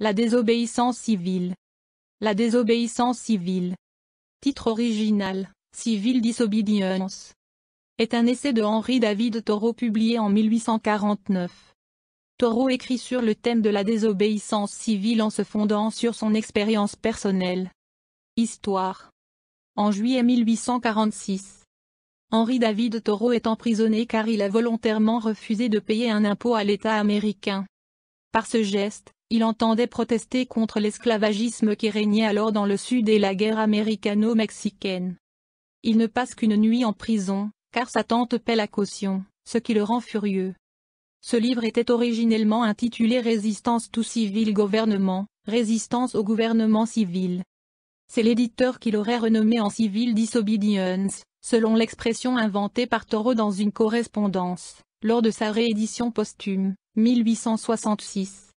La désobéissance civile. La désobéissance civile. Titre original, Civil Disobedience. Est un essai de Henry David Thoreau publié en 1849. Thoreau écrit sur le thème de la désobéissance civile en se fondant sur son expérience personnelle. Histoire. En juillet 1846. Henry David Thoreau est emprisonné car il a volontairement refusé de payer un impôt à l'État américain. Par ce geste, il entendait protester contre l'esclavagisme qui régnait alors dans le Sud et la guerre américano-mexicaine. Il ne passe qu'une nuit en prison, car sa tante paie la caution, ce qui le rend furieux. Ce livre était originellement intitulé Résistance to Civil Government, Résistance au gouvernement civil. C'est l'éditeur qui l'aurait renommé en Civil Disobedience, selon l'expression inventée par Thoreau dans une correspondance, lors de sa réédition posthume, 1866.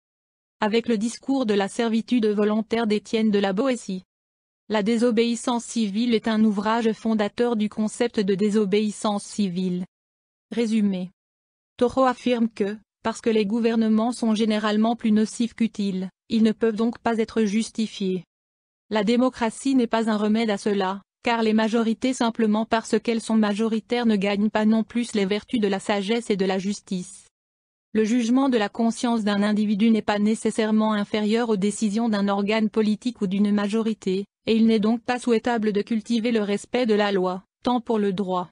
Avec le discours de la servitude volontaire d'Étienne de la Boétie. La désobéissance civile est un ouvrage fondateur du concept de désobéissance civile. Résumé. Thoreau affirme que, parce que les gouvernements sont généralement plus nocifs qu'utiles, ils ne peuvent donc pas être justifiés. La démocratie n'est pas un remède à cela, car les majorités simplement parce qu'elles sont majoritaires ne gagnent pas non plus les vertus de la sagesse et de la justice. Le jugement de la conscience d'un individu n'est pas nécessairement inférieur aux décisions d'un organe politique ou d'une majorité, et il n'est donc pas souhaitable de cultiver le respect de la loi, tant pour le droit.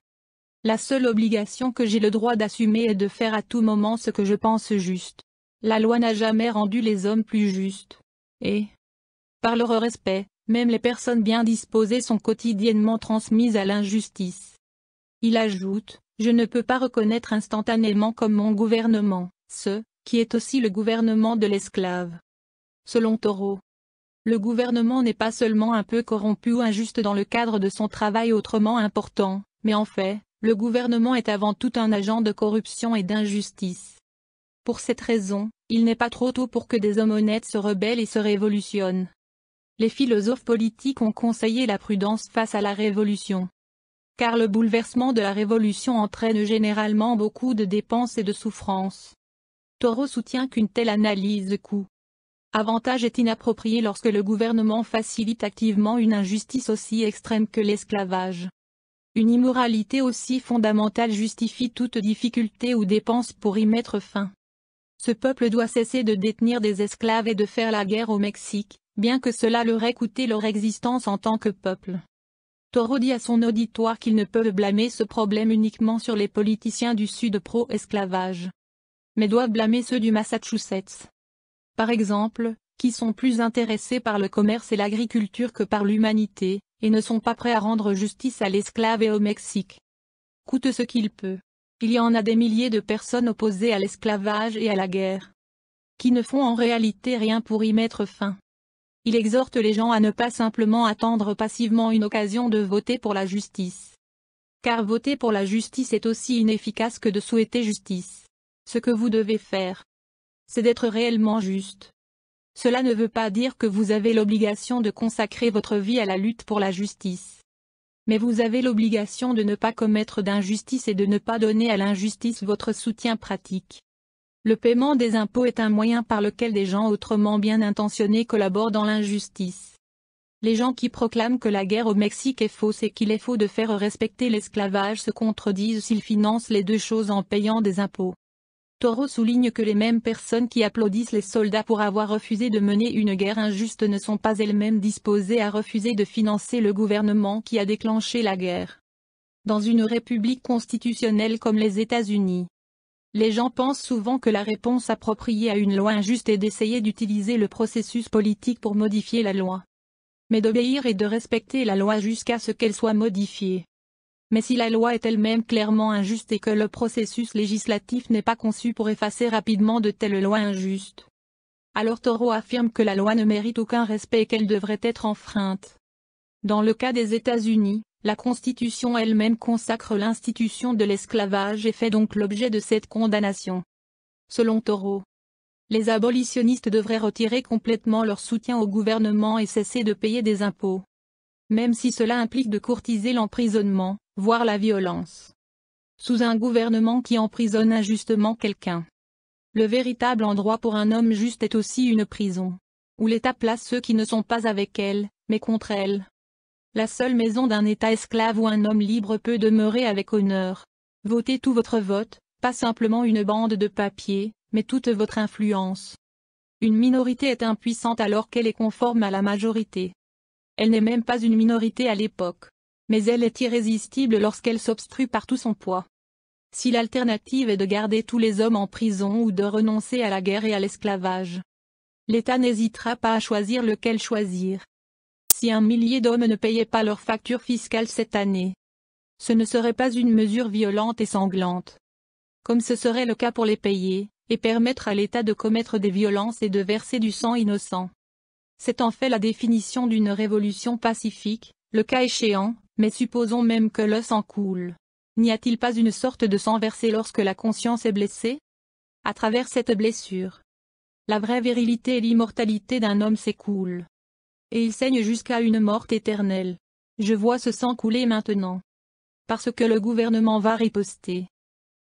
La seule obligation que j'ai le droit d'assumer est de faire à tout moment ce que je pense juste. La loi n'a jamais rendu les hommes plus justes. Et, par leur respect, même les personnes bien disposées sont quotidiennement transmises à l'injustice. Il ajoute, je ne peux pas reconnaître instantanément comme mon gouvernement, ce, qui est aussi le gouvernement de l'esclave. Selon Thoreau, le gouvernement n'est pas seulement un peu corrompu ou injuste dans le cadre de son travail autrement important, mais en fait, le gouvernement est avant tout un agent de corruption et d'injustice. Pour cette raison, il n'est pas trop tôt pour que des hommes honnêtes se rebellent et se révolutionnent. Les philosophes politiques ont conseillé la prudence face à la révolution. Car le bouleversement de la révolution entraîne généralement beaucoup de dépenses et de souffrances. Thoreau soutient qu'une telle analyse coût-avantage est inappropriée lorsque le gouvernement facilite activement une injustice aussi extrême que l'esclavage. Une immoralité aussi fondamentale justifie toute difficulté ou dépense pour y mettre fin. Ce peuple doit cesser de détenir des esclaves et de faire la guerre au Mexique, bien que cela leur ait coûté leur existence en tant que peuple. Thoreau dit à son auditoire qu'ils ne peuvent blâmer ce problème uniquement sur les politiciens du Sud pro-esclavage, mais doivent blâmer ceux du Massachusetts. Par exemple, qui sont plus intéressés par le commerce et l'agriculture que par l'humanité, et ne sont pas prêts à rendre justice à l'esclave et au Mexique. Coûte ce qu'il peut. Il y en a des milliers de personnes opposées à l'esclavage et à la guerre, qui ne font en réalité rien pour y mettre fin. Il exhorte les gens à ne pas simplement attendre passivement une occasion de voter pour la justice. Car voter pour la justice est aussi inefficace que de souhaiter justice. Ce que vous devez faire, c'est d'être réellement juste. Cela ne veut pas dire que vous avez l'obligation de consacrer votre vie à la lutte pour la justice. Mais vous avez l'obligation de ne pas commettre d'injustice et de ne pas donner à l'injustice votre soutien pratique. Le paiement des impôts est un moyen par lequel des gens autrement bien intentionnés collaborent dans l'injustice. Les gens qui proclament que la guerre au Mexique est fausse et qu'il est faux de faire respecter l'esclavage se contredisent s'ils financent les deux choses en payant des impôts. Thoreau souligne que les mêmes personnes qui applaudissent les soldats pour avoir refusé de mener une guerre injuste ne sont pas elles-mêmes disposées à refuser de financer le gouvernement qui a déclenché la guerre. Dans une république constitutionnelle comme les États-Unis, les gens pensent souvent que la réponse appropriée à une loi injuste est d'essayer d'utiliser le processus politique pour modifier la loi. Mais d'obéir et de respecter la loi jusqu'à ce qu'elle soit modifiée. Mais si la loi est elle-même clairement injuste et que le processus législatif n'est pas conçu pour effacer rapidement de telles lois injustes, alors Thoreau affirme que la loi ne mérite aucun respect et qu'elle devrait être enfreinte. Dans le cas des États-Unis, la Constitution elle-même consacre l'institution de l'esclavage et fait donc l'objet de cette condamnation. Selon Thoreau, les abolitionnistes devraient retirer complètement leur soutien au gouvernement et cesser de payer des impôts. Même si cela implique de courtiser l'emprisonnement, voire la violence. Sous un gouvernement qui emprisonne injustement quelqu'un. Le véritable endroit pour un homme juste est aussi une prison. où l'État place ceux qui ne sont pas avec elle, mais contre elle. La seule maison d'un État esclave où un homme libre peut demeurer avec honneur. Votez tout votre vote, pas simplement une bande de papier, mais toute votre influence. Une minorité est impuissante alors qu'elle est conforme à la majorité. Elle n'est même pas une minorité à l'époque. Mais elle est irrésistible lorsqu'elle s'obstrue par tout son poids. Si l'alternative est de garder tous les hommes en prison ou de renoncer à la guerre et à l'esclavage, l'État n'hésitera pas à choisir lequel choisir. Si 1 millier d'hommes ne payaient pas leur facture fiscale cette année, ce ne serait pas une mesure violente et sanglante. Comme ce serait le cas pour les payer, et permettre à l'État de commettre des violences et de verser du sang innocent. C'est en fait la définition d'une révolution pacifique, le cas échéant, mais supposons même que le sang coule. N'y a-t-il pas une sorte de sang versé lorsque la conscience est blessée? À travers cette blessure, la vraie virilité et l'immortalité d'un homme s'écoulent. Et il saigne jusqu'à une mort éternelle. Je vois ce sang couler maintenant. Parce que le gouvernement va riposter.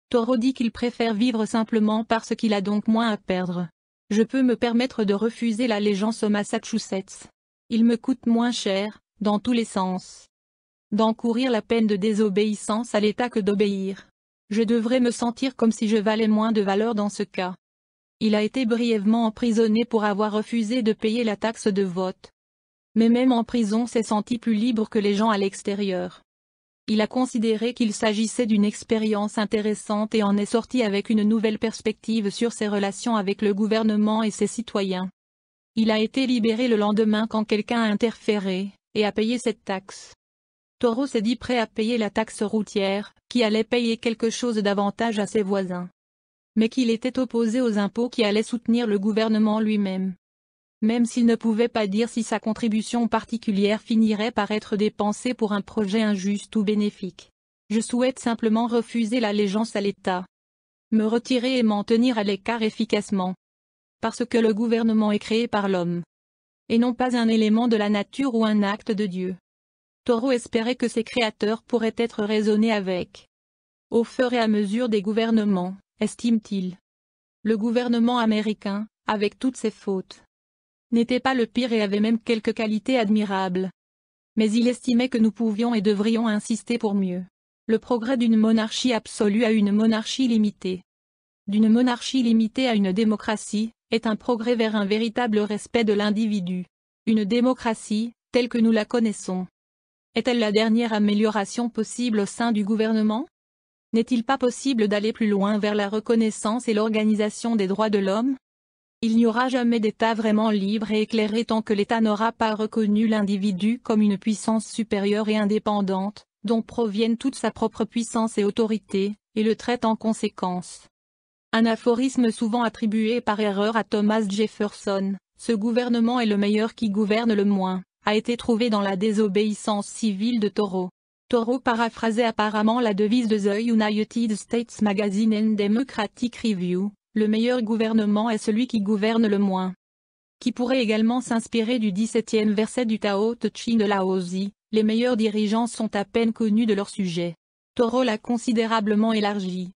Toro dit qu'il préfère vivre simplement parce qu'il a donc moins à perdre. Je peux me permettre de refuser l'allégeance au Massachusetts. Il me coûte moins cher, dans tous les sens, d'encourir la peine de désobéissance à l'État que d'obéir. Je devrais me sentir comme si je valais moins de valeur dans ce cas. Il a été brièvement emprisonné pour avoir refusé de payer la taxe de vote. Mais même en prison s'est senti plus libre que les gens à l'extérieur. Il a considéré qu'il s'agissait d'une expérience intéressante et en est sorti avec une nouvelle perspective sur ses relations avec le gouvernement et ses citoyens. Il a été libéré le lendemain quand quelqu'un a interféré, et a payé cette taxe. Toro s'est dit prêt à payer la taxe routière, qui allait payer quelque chose d'avantage à ses voisins. Mais qu'il était opposé aux impôts qui allaient soutenir le gouvernement lui-même. Même s'il ne pouvait pas dire si sa contribution particulière finirait par être dépensée pour un projet injuste ou bénéfique. Je souhaite simplement refuser l'allégeance à l'État. Me retirer et m'en tenir à l'écart efficacement. Parce que le gouvernement est créé par l'homme. Et non pas un élément de la nature ou un acte de Dieu. Toro espérait que ses créateurs pourraient être raisonnés avec. Au fur et à mesure des gouvernements, estime-t-il. Le gouvernement américain, avec toutes ses fautes, n'était pas le pire et avait même quelques qualités admirables. Mais il estimait que nous pouvions et devrions insister pour mieux. Le progrès d'une monarchie absolue à une monarchie limitée. D'une monarchie limitée à une démocratie, est un progrès vers un véritable respect de l'individu. Une démocratie, telle que nous la connaissons, est-elle la dernière amélioration possible au sein du gouvernement? N'est-il pas possible d'aller plus loin vers la reconnaissance et l'organisation des droits de l'homme? Il n'y aura jamais d'État vraiment libre et éclairé tant que l'État n'aura pas reconnu l'individu comme une puissance supérieure et indépendante, dont proviennent toute sa propre puissance et autorité, et le traite en conséquence. Un aphorisme souvent attribué par erreur à Thomas Jefferson, « Ce gouvernement est le meilleur qui gouverne le moins », a été trouvé dans la désobéissance civile de Toro. Toro paraphrasait apparemment la devise de The United States Magazine and Democratic Review, « Le meilleur gouvernement est celui qui gouverne le moins », qui pourrait également s'inspirer du 17e verset du Tao Te Ching de Lao Tzu, « Les meilleurs dirigeants sont à peine connus de leur sujet ». Toro l'a considérablement élargi.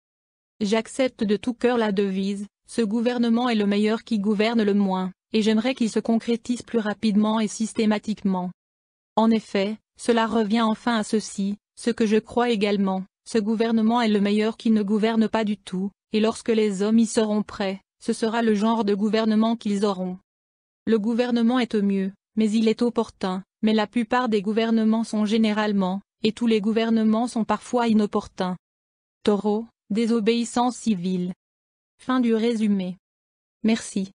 J'accepte de tout cœur la devise, « Ce gouvernement est le meilleur qui gouverne le moins », et j'aimerais qu'il se concrétise plus rapidement et systématiquement. En effet, cela revient enfin à ceci, ce que je crois également, ce gouvernement est le meilleur qui ne gouverne pas du tout, et lorsque les hommes y seront prêts, ce sera le genre de gouvernement qu'ils auront. Le gouvernement est au mieux, mais il est opportun, mais la plupart des gouvernements sont généralement, et tous les gouvernements sont parfois inopportuns. Toro, désobéissance civile. Fin du résumé. Merci.